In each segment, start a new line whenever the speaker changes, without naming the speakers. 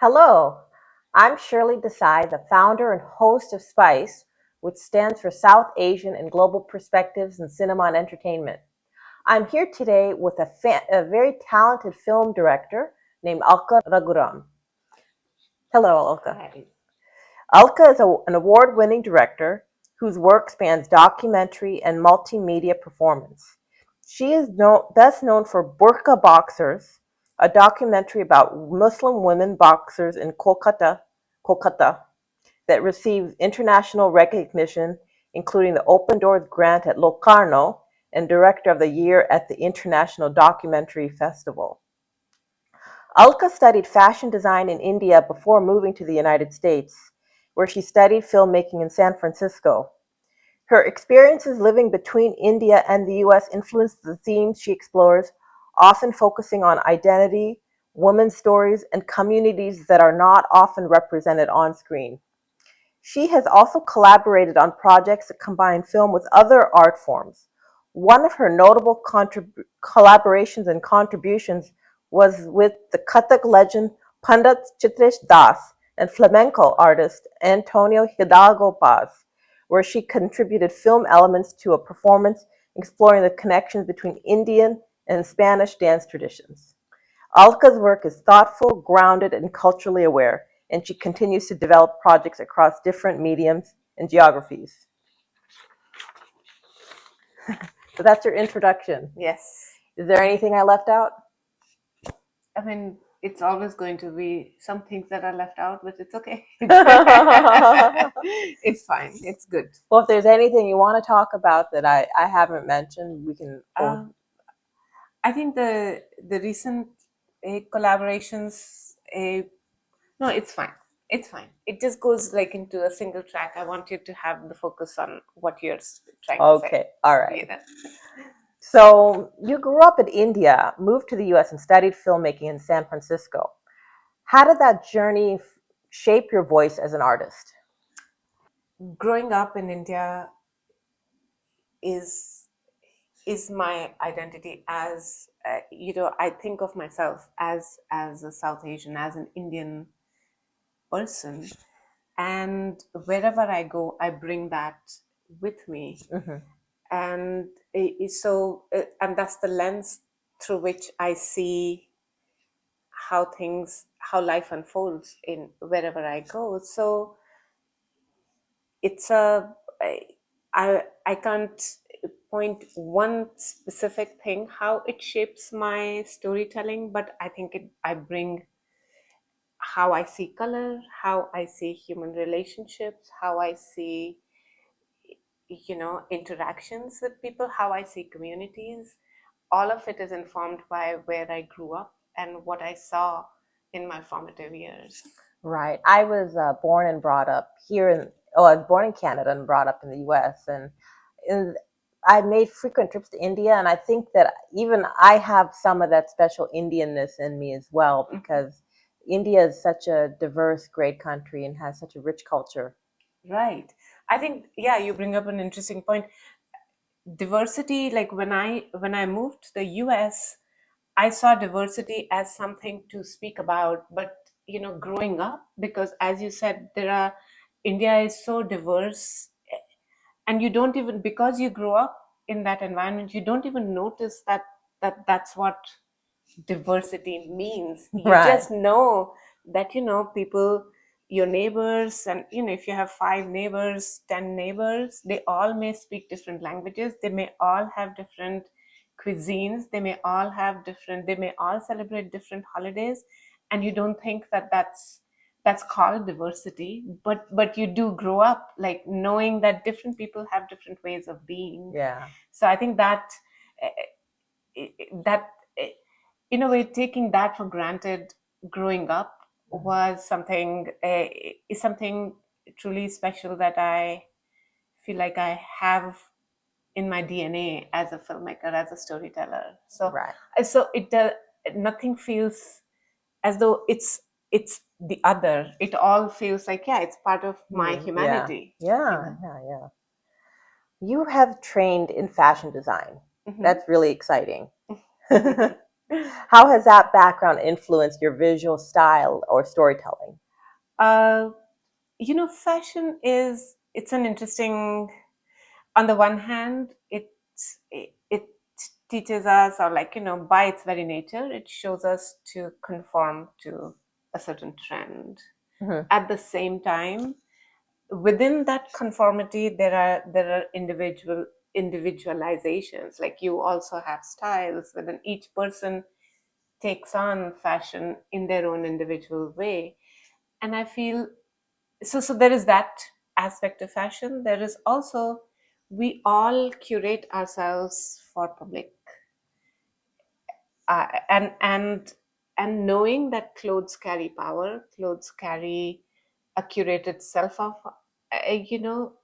Hello, I'm Shirley Desai, the founder and host of SPICE, which stands for South Asian and Global Perspectives in Cinema and Entertainment. I'm here today with a very talented film director named Alka Raghuram. Hello, Alka.
Hi.
Alka is an award-winning director whose work spans documentary and multimedia performance. She is best known for Burqa Boxers, a documentary about Muslim women boxers in Kolkata, that received international recognition, including the Open Doors grant at Locarno and Director of the Year at the International Documentary Festival. Alka studied fashion design in India before moving to the United States, where she studied filmmaking in San Francisco. Her experiences living between India and the US influenced the themes she explores, often focusing on identity, women's stories, and communities that are not often represented on screen. She has also collaborated on projects that combine film with other art forms. One of her notable collaborations and contributions was with the Kathak legend Pandit Chitresh Das and flamenco artist Antonio Hidalgo Paz, where she contributed film elements to a performance exploring the connections between Indian and Spanish dance traditions. Alka's work is thoughtful, grounded, and culturally aware, and she continues to develop projects across different mediums and geographies. So that's your introduction.
Yes.
Is there anything I left out?
I mean, it's always going to be some things that are left out, but it's okay.
Well,
It's fine. It's good.
if there's anything you want to talk about that I haven't mentioned, we can.
I think the recent collaborations. No, it's fine. It's fine. It just goes like into a single track. I want you to have the focus on what you're trying to say.
Okay, all right.
Yeah.
So you grew up in India, moved to the US, and studied filmmaking in San Francisco. How did that journey shape your voice as an artist?
Growing up in India is is my identity as I think of myself as a South Asian, as an Indian person, and wherever I go I bring that with me.
Mm-hmm.
And and that's the lens through which I see how life unfolds in wherever I go. So it's a I can't point one specific thing how it shapes my storytelling, but I think I bring how I see color, how I see human relationships, how I see interactions with people, how I see communities. All of it is informed by where I grew up and what I saw in my formative years.
Right. I was born and brought up here I was born in Canada and brought up in the US. And I made frequent trips to India. And I think that even I have some of that special Indianness in me as well, because India is such a diverse, great country and has such a rich culture.
Right. I think, yeah, you bring up an interesting point. Diversity, like when I moved to the US, I saw diversity as something to speak about, but growing up, because as you said, India is so diverse, and you don't even, because you grow up in that environment, you don't even notice that's what diversity means. You
Right.
just know that people, your neighbors, and if you have 5 neighbors, 10 neighbors, they all may speak different languages, they may all have different cuisines, they may all celebrate different holidays, and you don't think that's called diversity, but you do grow up like knowing that different people have different ways of being.
Yeah.
So I think that in a way, taking that for granted growing up was something is something truly special that I feel like I have in my DNA as a filmmaker, as a storyteller. So
Right.
so it does, nothing feels as though it's the other. It all feels like, yeah, it's part of my humanity.
Yeah. You have trained in fashion design.
Mhm.
That's really exciting. How has that background influenced your visual style or storytelling?
Uh, Fashion it's an interesting. On the one hand, it teaches us, or like by its very nature, it shows us to conform to a certain trend.
Mhm.
At the same time, within that conformity, there are individualizations. Like you also have styles within each person takes on fashion in their own individual way. And I feel so there is that aspect of fashion. There is also, we all curate ourselves for public, uh, and and and knowing that clothes carry power, clothes carry a curated self of,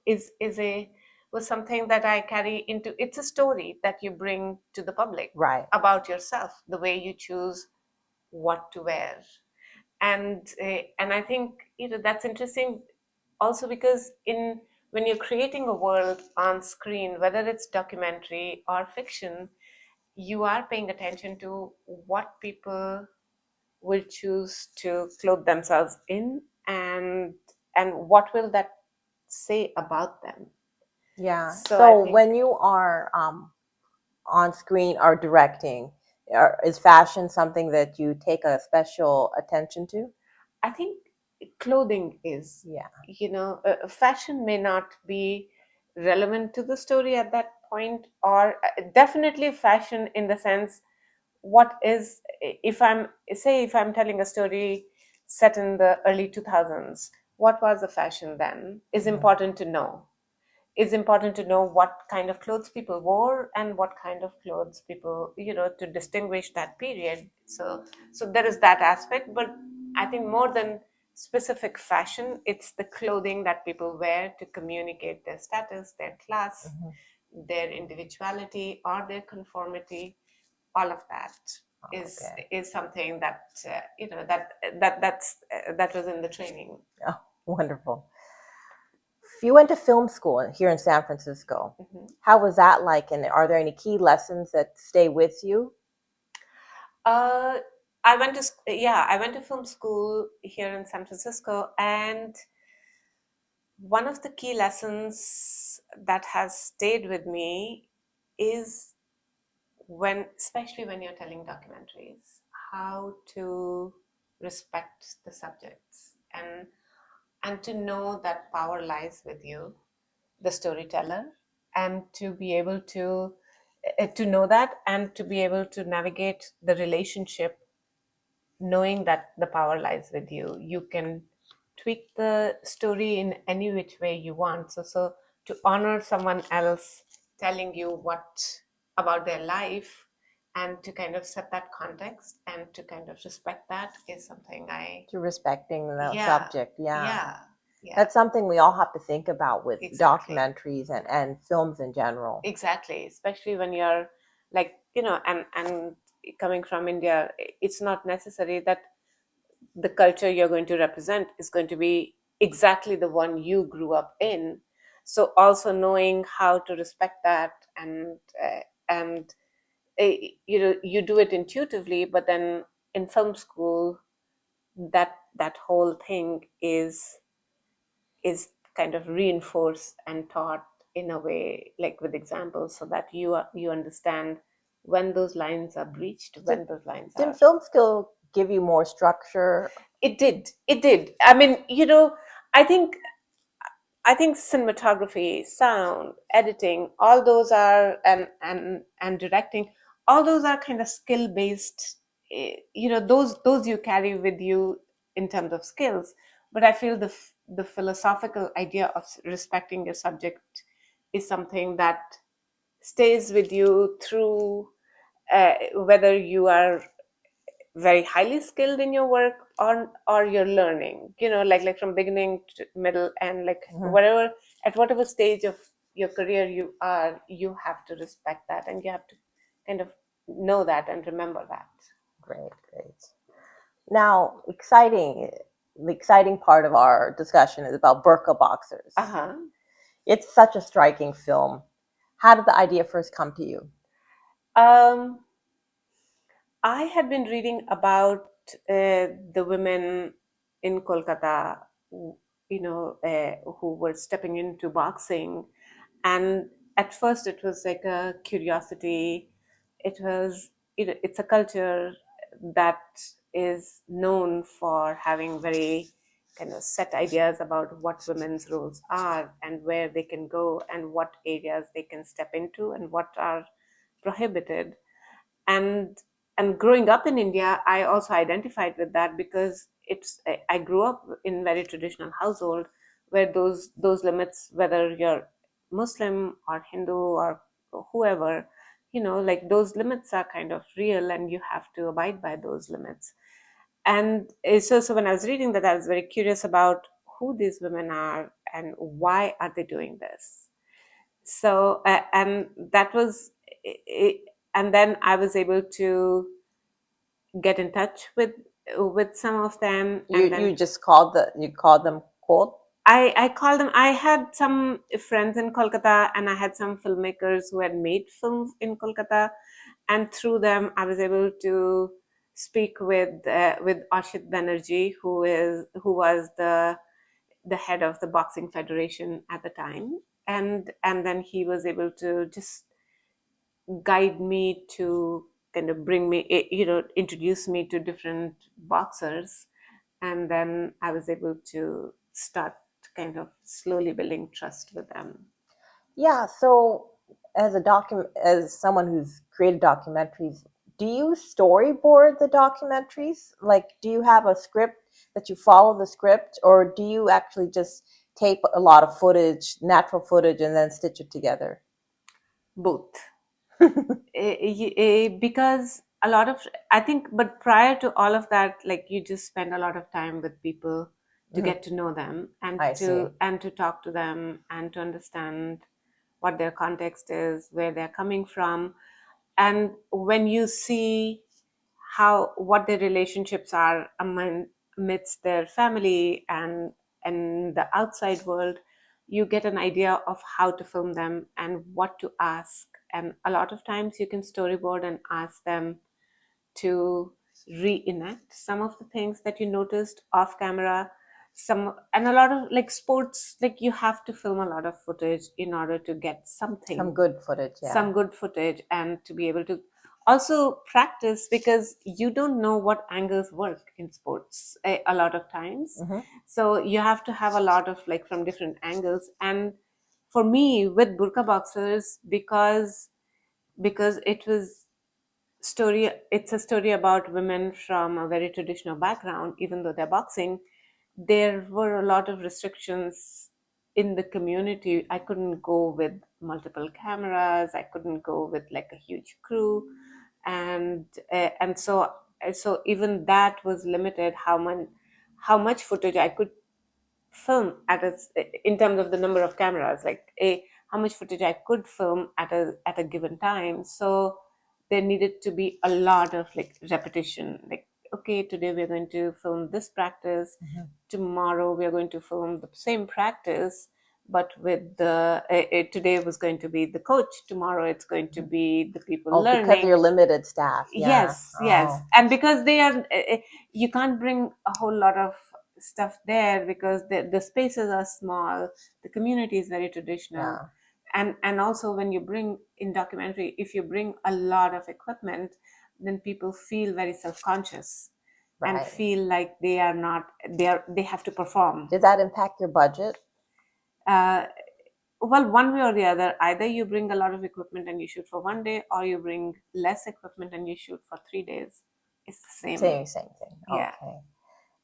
is a was something that I carry into. It's a story that you bring to the public
Right.
about yourself, the way you choose what to wear. And I think that's interesting also, because in when you're creating a world on screen, whether it's documentary or fiction, you are paying attention to what people will choose to clothe themselves in, and what will that say about them.
Yeah.
So I
So
think
when you are on screen or directing, is fashion something that you take a special attention to?
I think clothing is,
Yeah.
fashion may not be relevant to the story at that point, or definitely fashion in the sense, what is, if I'm telling a story set in the early 2000s, what was the fashion then is
Mhm.
important to know. It's important to know what kind of clothes people wore and what kind of clothes people, to distinguish that period. So there is that aspect, but I think more than specific fashion, it's the clothing that people wear to communicate their status, their class,
Mhm.
their individuality, or their conformity. All of that is
Okay.
is something that that was in the training.
Oh, wonderful. You went to film school here in San Francisco.
Mhm.
How was that like? And are there any key lessons that stay with you?
Uh, I went to film school here in San Francisco, and one of the key lessons that has stayed with me is, especially when you're telling documentaries, how to respect the subjects, and to know that power lies with you, the storyteller, and to be able to know that, and to be able to navigate the relationship, knowing that the power lies with you. You can tweak the story in any which way you want. So to honor someone else telling you what about their life, and to kind of set that context and to kind of respect that, is something I
To respecting the
yeah,
subject, yeah.
yeah, yeah,
That's something we all have to think about with
exactly.
documentaries and films in general.
Exactly, especially when you're like, and coming from India, it's not necessary that the culture you're going to represent is going to be exactly the one you grew up in. So also knowing how to respect that, and you do it intuitively, but then in film school, that whole thing is kind of reinforced and taught in a way, like with examples, so that you understand when those lines are breached,
Did
when those lines are.
did film school give you more structure?
It did. I mean, i think I think cinematography, sound, editing, all those are, and directing, all those are kind of skill based. Those you carry with you in terms of skills. But I feel the philosophical idea of respecting your subject is something that stays with you through, whether you are very highly skilled in your work, or you're learning, like from beginning to middle, and like
Mhm.
whatever, at whatever stage of your career you are, you have to respect that, and you have to kind of know that and remember that.
Great, great. Now, the exciting part of our discussion is about burqa boxers.
Uh-huh.
It's such a striking film. How did the idea first come to you?
um I had been reading about the women in Kolkata, who, who were stepping into boxing. And at first, it was like a curiosity. It was, it's a culture that is known for having very kind of set ideas about what women's roles are and where they can go and what areas they can step into and what are prohibited. And and growing up in India, I also identified with that because I grew up in very traditional household where those limits, whether you're Muslim or Hindu or whoever, like those limits are kind of real and you have to abide by those limits. And so when I was reading that, I was very curious about who these women are and why are they doing this. So and that was it, and then I was able to get in touch with some of them. And then
You called them cold?
I called them. I had some friends in Kolkata, and I had some filmmakers who had made films in Kolkata, and through them I was able to speak with Ashit Banerjee, who was the head of the boxing federation at the time. And then he was able to just guide me to kind of bring me, introduce me to different boxers. And then I was able to start kind of slowly building trust with them.
Yeah. So, as someone who's created documentaries, do you storyboard the documentaries? Like, do you have a script that you follow the script, or do you actually just tape a lot of footage, natural footage, and then stitch it together?
Both. Because a lot of, I think, but prior to all of that, like you just spend a lot of time with people to
Mhm.
get to know them and
I see.
to talk to them and to understand what their context is, where they're coming from. And when you see how what their relationships are amidst their family and the outside world, you get an idea of how to film them and what to ask. And a lot of times you can storyboard and ask them to reenact some of the things that you noticed off camera. Some, and a lot of, like sports, like you have to film a lot of footage in order to get
Some
something,
good footage, yeah.
some good footage, and to be able to also practice, because you don't know what angles work in sports a lot of times.
Hmm.
So you have to have a lot of, like, from different angles. And for me with burqa boxers, because it was story it's a story about women from a very traditional background. Even though they're boxing, there were a lot of restrictions in the community. I couldn't go with multiple cameras, I couldn't go with like a huge crew. And so even that was limited, how much footage I could film in terms of the number of cameras, like how much footage I could film at a given time. So there needed to be a lot of like repetition, like, okay, today we're going to film this practice,
Hmm.
tomorrow we are going to film the same practice, but with the today was going to be the coach, tomorrow it's going to be the people
Oh, because of
learning.
your limited staff, yeah.
Yes, yes.
Oh,
And because they are, you can't bring a whole lot of stuff there because the spaces are small, the community is very traditional.
yeah.
And also when you bring in documentary, if you bring a lot of equipment, then people feel very self-conscious and
Right.
feel like they are not, they have to perform.
Did that impact your budget?
Uh, well, one way or the other, either you bring a lot of equipment and you shoot for one day, or you bring less equipment and you shoot for 3 days. It's the same.
Same thing.
Yeah.
Okay.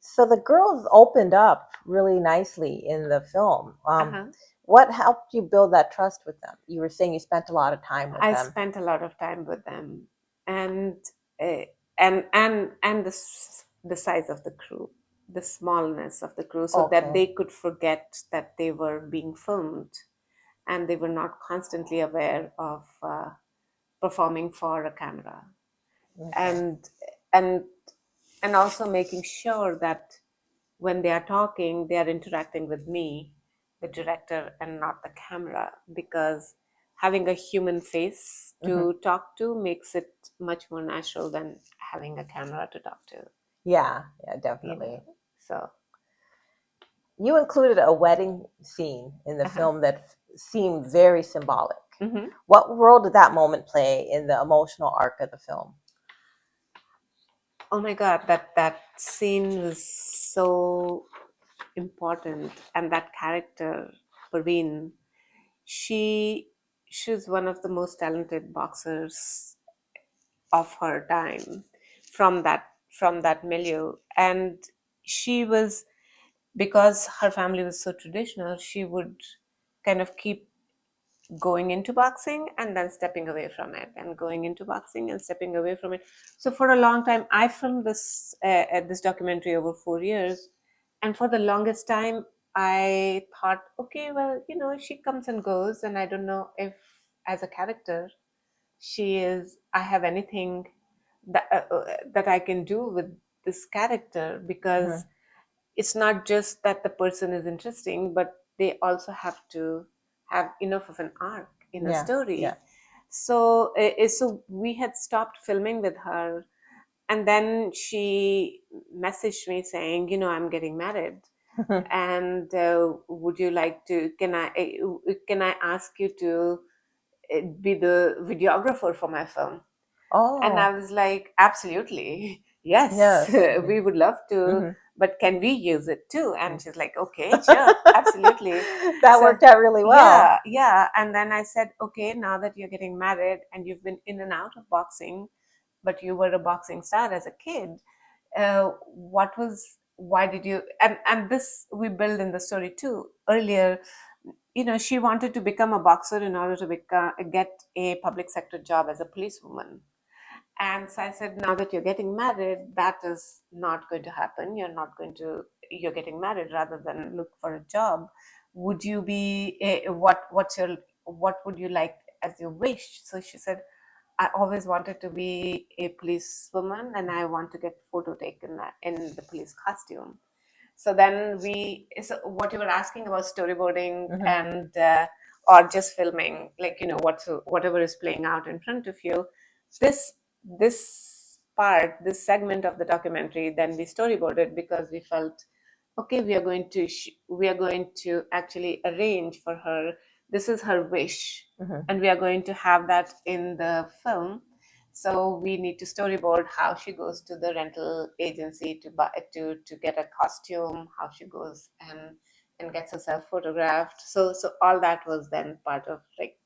So the girls opened up really nicely in the film.
Uh-huh.
What helped you build that trust with them? You were saying you spent a lot of time with
I
them.
spent a lot of time with them, and uh, and the size of the crew, the smallness of the crew, so that
Okay.
they could forget that they were being filmed, and they were not constantly aware of performing for a camera.
Okay.
And and and also making sure that when they are talking, they are interacting with me, the director, and not the camera, because having a human face to
Mhm.
talk to makes it much more natural than having a camera to talk to,
Yeah,
you know.
definitely.
So,
You included a wedding scene in the
uh-huh.
film that seemed very symbolic.
Hmm.
What role did that moment play in the emotional arc of the film?
Oh my God, that scene was so important, and that character, Parveen, she she's one of the most talented boxers of her time from that milieu, and she was, because her family was so traditional, she would kind of keep going into boxing and then stepping away from it, and going into boxing and stepping away from it. So for a long time, I filmed this documentary over 4 years, and for the longest time, I thought, okay, well, she comes and goes, and I don't know if, as a character, I have anything that I can do with this character, because
Mhm.
it's not just that the person is interesting, but they also have to have enough of an arc in a
Yeah, yeah.
story. So we had stopped filming with her, and then she messaged me saying, I'm getting married, and would you like to? Can I ask you to be the videographer for my film? And I
Oh,
was like, absolutely, yes,
yes.
we would love to,
Hmm.
but can we use it too? And she's like, okay, sure, absolutely.
That
So,
worked out really well.
yeah, yeah. And then I said, okay, now that you're getting married and you've been in and out of boxing, but you were a boxing star as a kid, why did you, and this we build in the story too. Earlier, she wanted to become a boxer in order to get a public sector job as a policewoman. And so I said, now that you're getting married, that is not going to happen. You're getting married rather than look for a job. Would you be, what would you like as your wish? So she said, I always wanted to be a policewoman, and I want to get photo taken in the police costume. So then so what you were asking about storyboarding,
Hmm.
and or just filming, like, whatever is playing out in front of you, this this segment of the documentary, then we storyboarded, because we felt, okay, we are going to actually arrange for her. This is her wish,
Hmm.
and we are going to have that in the film. So we need to storyboard how she goes to the rental agency to buy to get a costume, how she goes and gets herself photographed. So all that was then part of, like,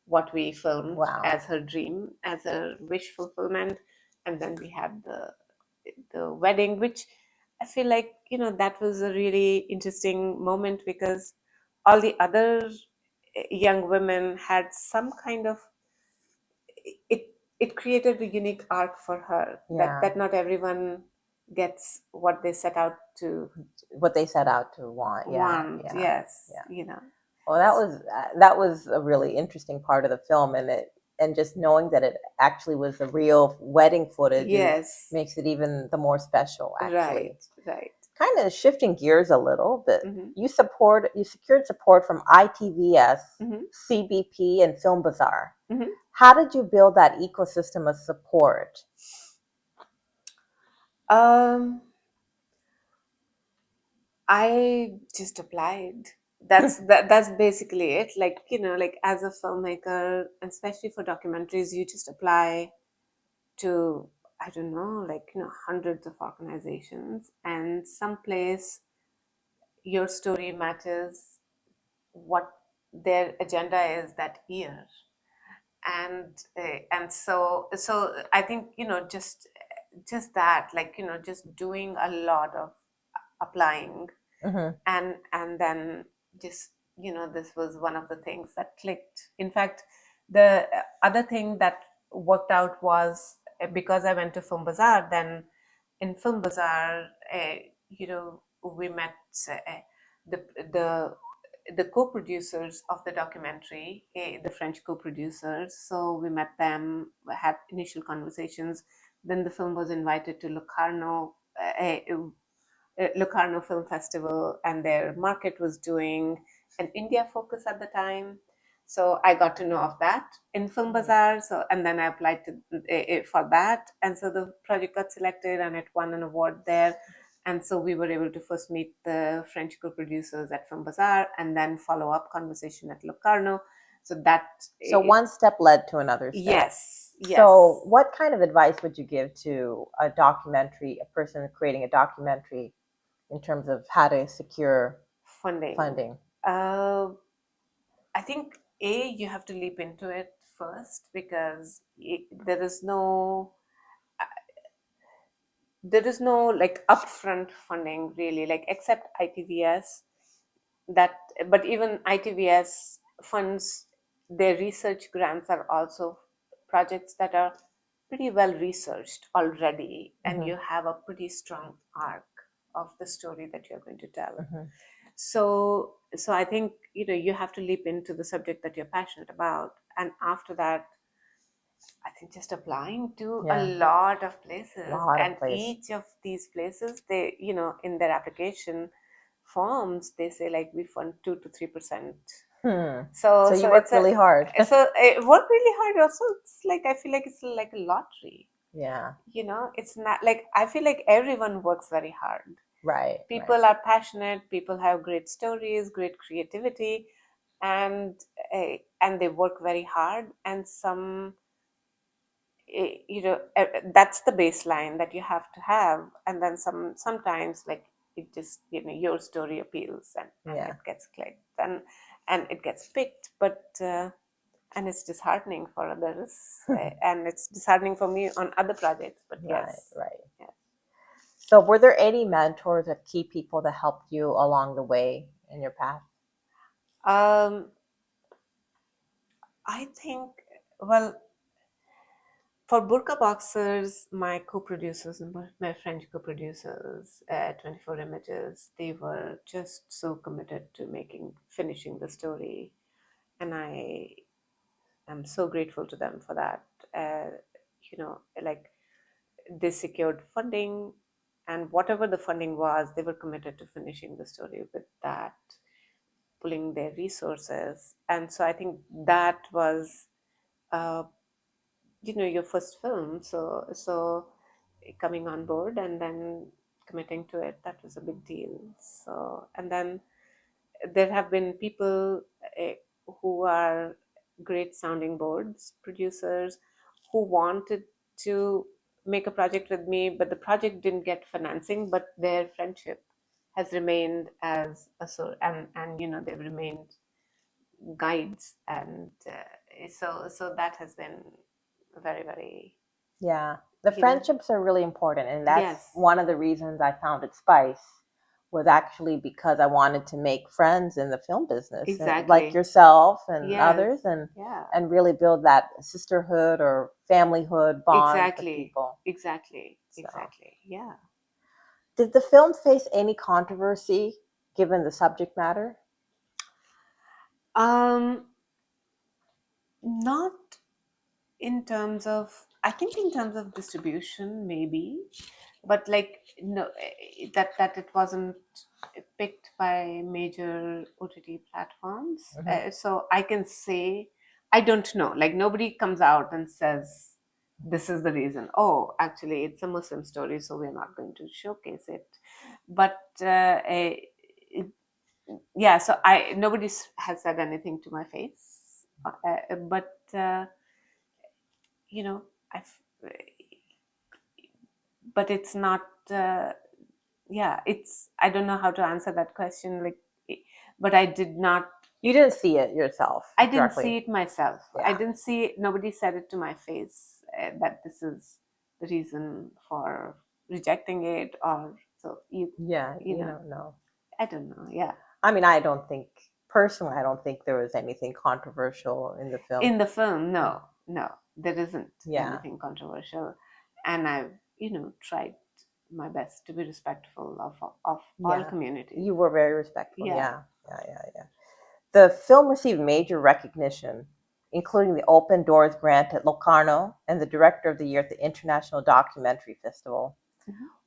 what we filmed
Wow.
as her dream, as a wish fulfillment. And then we had the wedding, which I feel like, that was a really interesting moment, because all the other young women had some kind of, it it created a unique arc for her, that
Yeah.
not everyone gets what they set out to
What they set out to want. Yeah,
want.
yeah,
Yes,
yeah. Well, that was a really interesting part of the film, and just knowing that it actually was the real wedding footage
yes,
makes it even the more special.
right,
Actually,
right.
kind of shifting gears a little bit,
Hmm.
you secured support from ITVS,
Hmm.
CBP, and Film Bazaar.
Hmm.
How did you build that ecosystem of support?
um I just applied. That's basically it. Like, like, as a filmmaker, and especially for documentaries, you just apply to, I don't know, like, hundreds of organizations, and someplace your story matches what their agenda is that year. And I think, just that, like, just doing a lot of applying,
Hmm.
and then just, this was one of the things that clicked. In fact, the other thing that worked out was, because I went to Film Bazaar, then in Film Bazaar, we met the the the co-producers of the documentary, the French co-producers. So we met them, had initial conversations. Then the film was invited to Locarno Film Festival, and their market was doing an India focus at the time. So I got to know of that in Film Bazaar. So and then I applied to for that, and so the project got selected, and it won an award there. And so we were able to first meet the French co-producers at Film Bazaar, and then follow up conversation at Locarno. So that
So one step led to another step.
yes, yes.
So what kind of advice would you give to a person creating a documentary in terms of how to secure funding?
I think you have to leap into it first, because there is no like upfront funding really, like except ITVS. That But even ITVS funds their research grants are also projects that are pretty well researched already, and you have a pretty strong arc of the story that you're going to tell. So I think you have to leap into the subject that you're passionate about, and after that, I think just applying to a lot of places, and each of these places, they in their application forms, they say like we fund 2 to 3%.
So you work really hard.
So I work really hard. Also, it's like I feel like it's like a lottery.
Yeah.
It's not like I feel like everyone works very hard.
Right.
People are passionate. People have great stories, great creativity, and they work very hard. And that's the baseline that you have to have. And then sometimes like it just your story appeals, and it gets clicked, and it gets picked, but and it's disheartening for others, and it's disheartening for me on other projects. But yes,
Right.
yes.
So were there any mentors or key people that helped you along the way in your path?
I think, well, for Burqa Boxers, my co-producers, my French co-producers at 24 Images, they were just so committed to finishing the story, and I am so grateful to them for that. Like they secured funding, and whatever the funding was, they were committed to finishing the story with that, pulling their resources. And so I think that was uh, your first film, so coming on board and then committing to it, that was a big deal. So, and then there have been people uh, who are great sounding boards producers, who wanted to make a project with me, but the project didn't get financing, but their friendship has remained as a sort, and they've remained guides, and so that has been very, very.
Yeah, the friendships are really important, and that's one of the reasons I founded Spice, was actually because I wanted to make friends in the film business, like yourself and others, and really build that sisterhood or familyhood bond with people.
Exactly. Yeah.
Did the film face any controversy given the subject matter?
Not in terms of, I think in terms of distribution, maybe, but like no, that it wasn't picked by major OTT platforms. So I can say I don't know. Like nobody comes out and says this is the reason. Oh, actually, it's a Muslim story, so we're not going to showcase it. But yeah, so nobody has said anything to my face. But you know, I've, but it's not. Yeah, I don't know how to answer that question. Like, but I did not.
You didn't see it yourself.
I didn't see it myself. I didn't see it. Nobody said it to my face that this is the reason for rejecting it, or so you.
Yeah, you don't know.
I don't know. Yeah.
I mean, I don't think there was anything controversial in the film.
In the film, no, there isn't anything controversial, and I've tried my best to be respectful of all communities.
You were very respectful. Yeah. The film received major recognition, including the Open Doors Grant at Locarno and the Director of the Year at the International Documentary Festival.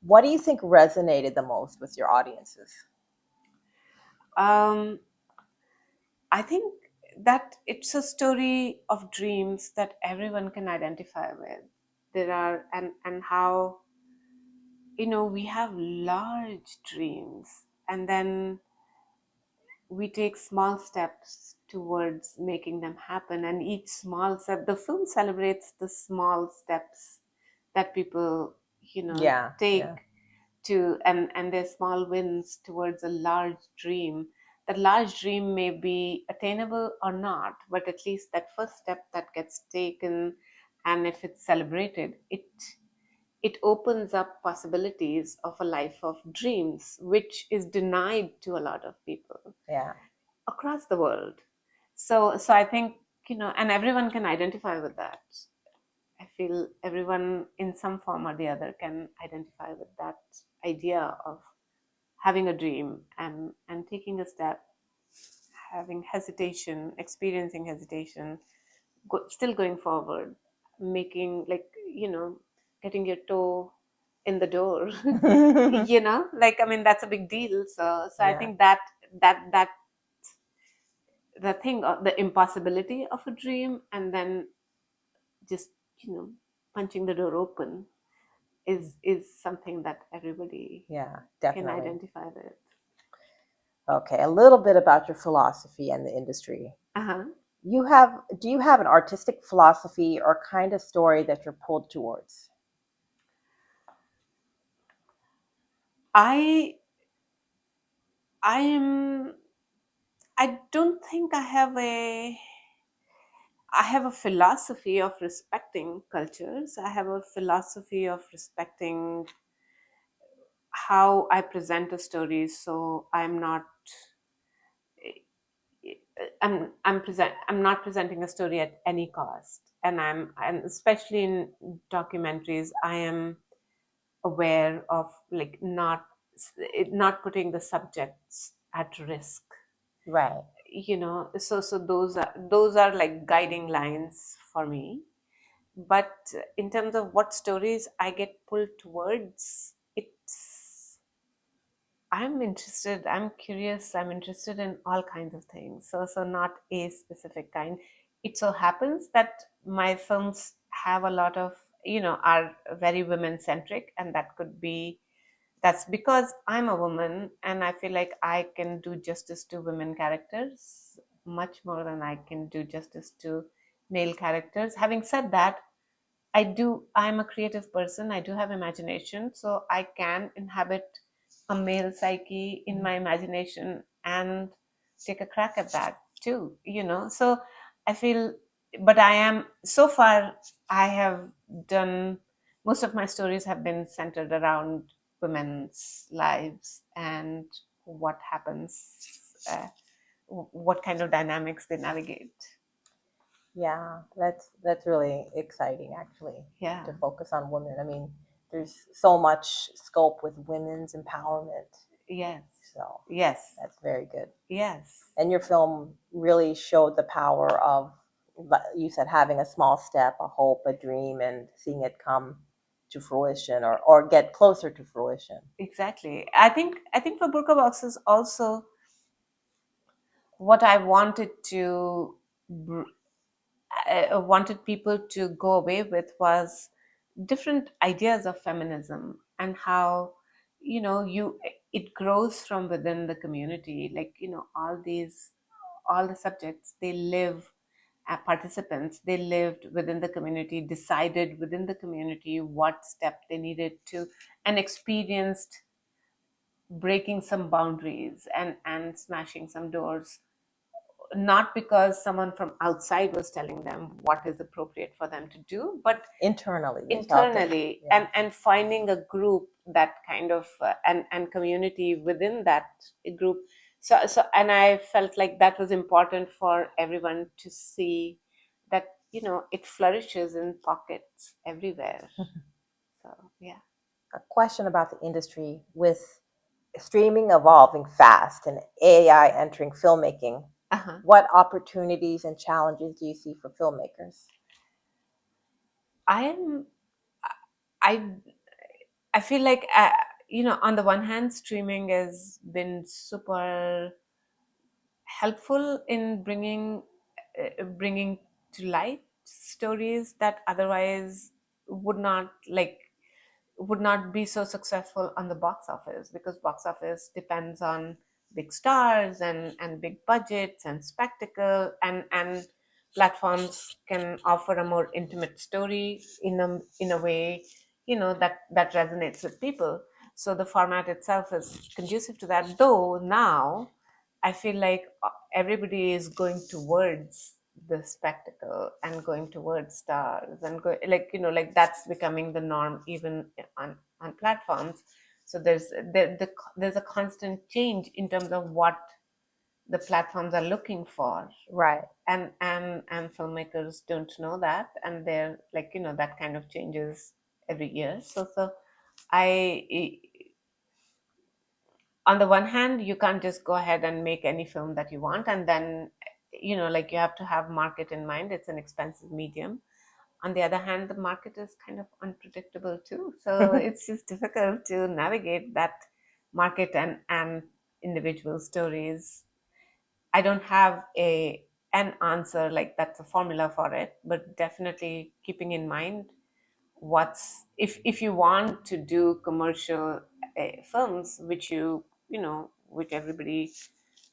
What do you think resonated the most with your audiences?
I think that it's a story of dreams that everyone can identify with. There are, and how, we have large dreams, and then we take small steps towards making them happen. And each small step, the film celebrates the small steps that people,
Yeah,
take
yeah,
to, and their small wins towards a large dream. That large dream may be attainable or not, but at least that first step that gets taken, and if it's celebrated, it opens up possibilities of a life of dreams, which is denied to a lot of people
yeah,
across the world. So I think, and everyone can identify with that. I feel everyone in some form or the other can identify with that idea of having a dream, and taking a step, having hesitation, experiencing hesitation, still going forward, making, like, getting your toe in the door. Like, I mean, that's a big deal. So I
yeah,
think that the thing of the impossibility of a dream, and then just, punching the door open, is something that everybody
yeah,
can
definitely.
identify with.
Okay, a little bit about your philosophy and the industry.
Uh-huh.
Do you have an artistic philosophy or kind of story that you're pulled towards?
I I am I don't think I have a philosophy of respecting cultures. I have a philosophy of respecting how I present a story, so I'm not presenting a story at any cost. And especially in documentaries, I am aware of, like, not putting the subjects at risk.
Right.
So those are like guiding lines for me. But in terms of what stories I get pulled towards, I'm curious, I'm interested in all kinds of things. So not a specific kind. It so happens that my films have a lot of, are very women centric, and that's because I'm a woman, and I feel like I can do justice to women characters much more than I can do justice to male characters. Having said that, I'm a creative person. I do have imagination, so I can inhabit a male psyche in my imagination and take a crack at that too, So I feel, but so far, I have done, most of my stories have been centered around women's lives and what happens, what kind of dynamics they navigate.
Yeah, that's really exciting actually
Yeah.
to focus on women. I mean, there's so much scope with women's empowerment.
Yes.
So
Yes.
that's very good.
Yes.
And your film really showed the power of, you said, having a small step, a hope, a dream, and seeing it come to fruition, or get closer to fruition.
Exactly. I think for Burqa Boxes also, what I wanted to wanted people to go away with was different ideas of feminism, and how, you it grows from within the community. Like, all the subjects, they live, participants, they lived within the community, decided within the community what step they needed to, and experienced breaking some boundaries, and smashing some doors, not because someone from outside was telling them what is appropriate for them to do, but
Internally, they felt it.
internally,
Yeah.
and finding a group that kind of, and community within that group. And I felt like that was important for everyone to see, that, it flourishes in pockets everywhere. So yeah.
A question about the industry: with streaming evolving fast and AI entering filmmaking,
Uh-huh.
what opportunities and challenges do you see for filmmakers?
I am I I feel like, on the one hand, streaming has been super helpful in bringing bringing to light stories that otherwise would not like would not be so successful on the box office, because box office depends on big stars and big budgets and spectacle, and platforms can offer a more intimate story in a way, that resonates with people. So the format itself is conducive to that, though now I feel like everybody is going towards the spectacle and going towards stars and like that's becoming the norm even on platforms. So there's a constant change in terms of what the platforms are looking for,
Right.
and filmmakers don't know that, and they're like, that kind of changes every year. So I on the one hand, you can't just go ahead and make any film that you want, and then like you have to have market in mind. It's an expensive medium. On the other hand, the market is kind of unpredictable too, so it's just difficult to navigate that market and individual stories. I don't have an answer like that's a formula for it, but definitely keeping in mind what's if you want to do commercial films, which which everybody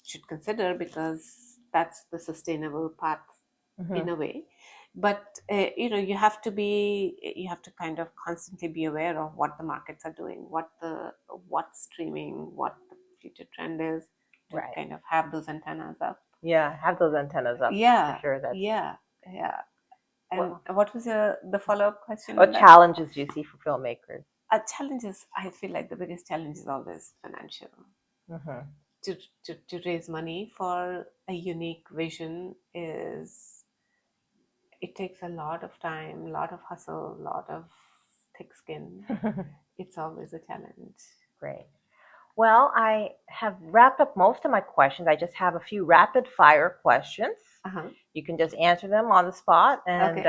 should consider, because that's the sustainable path in a way. But you have to kind of constantly be aware of what the markets are doing, what's streaming, what the future trend is, to
Right.
kind of have those antennas up.
Yeah, have those antennas up
Yeah,
for sure. That's
yeah, yeah. And
well,
what was the follow-up question on
what
that?
challenges do you see for filmmakers?
Challenges, I feel like the biggest challenge is always financial.
Mm-hmm.
To raise money for a unique vision is, it takes a lot of time, a lot of hustle, a lot of thick skin. It's always a challenge.
Great. Well, I have wrapped up most of my questions. I just have a few rapid fire questions.
Uh-huh.
You can just answer them on the spot,
Okay.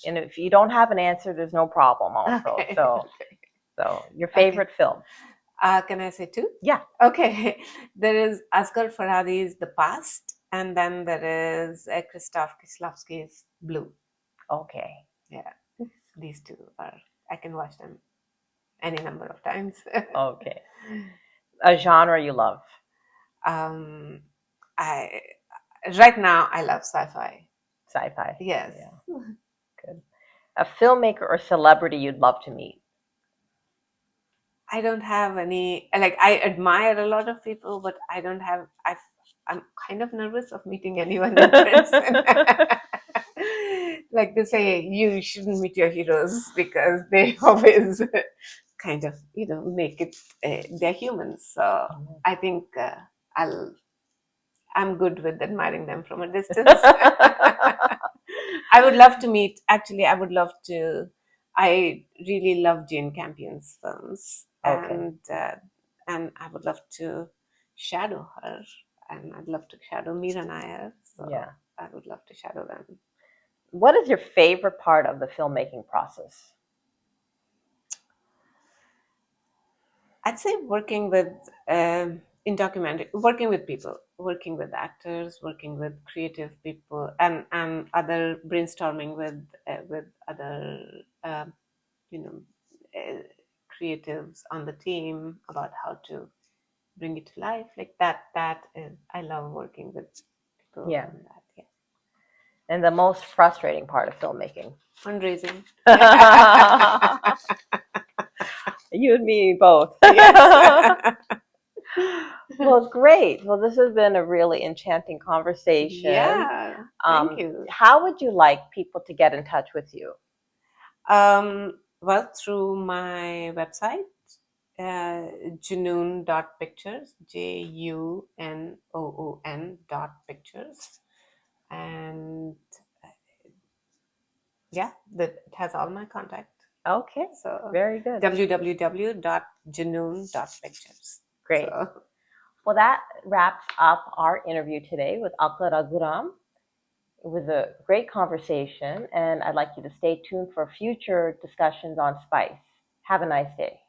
and if you don't have an answer, there's no problem also.
Okay.
So your favorite film?
Can I say two?
Yeah.
Okay. There is Asghar Farhadi's The Past, and then there is Krzysztof Kieślowski's Blue.
Okay.
Yeah, these two are, I can watch them any number of times.
Okay. A genre you love?
um, I right now I love sci-fi.
Sci-fi.
Yes.
Yeah. Good. A filmmaker or celebrity you'd love to meet?
I don't have any, like, I admire a lot of people, but I don't have, I'm kind of nervous of meeting anyone in person. Like they say, you shouldn't meet your heroes because they always kind of, make it, they're humans. So I think I'm good with admiring them from a distance. I would love to meet, actually, I really love Jane Campion's films.
Okay.
And I would love to shadow her, and I'd love to shadow Meera Nair. So
Yeah.
I would love to shadow them.
What is your favorite part of the filmmaking process?
I'd say working with in documentary, working with people, working with actors, working with creative people, and other brainstorming with other you know uh, creatives on the team about how to bring it to life. Like that is, I love working with people.
Yeah.
And that, yeah.
And the most frustrating part of filmmaking?
Fundraising.
You and me both.
Yes.
Well, great. Well, this has been a really enchanting conversation.
Yeah. Thank you.
How would you like people to get in touch with you?
Well, through my website, junoon.pictures, JUNOON.pictures. And yeah, it has all my contact.
Okay.
So
very good.
www.junoon.pictures.
Great.
So,
well, that wraps up our interview today with Alka Raghuram. It was a great conversation, and I'd like you to stay tuned for future discussions on spice. Have a nice day.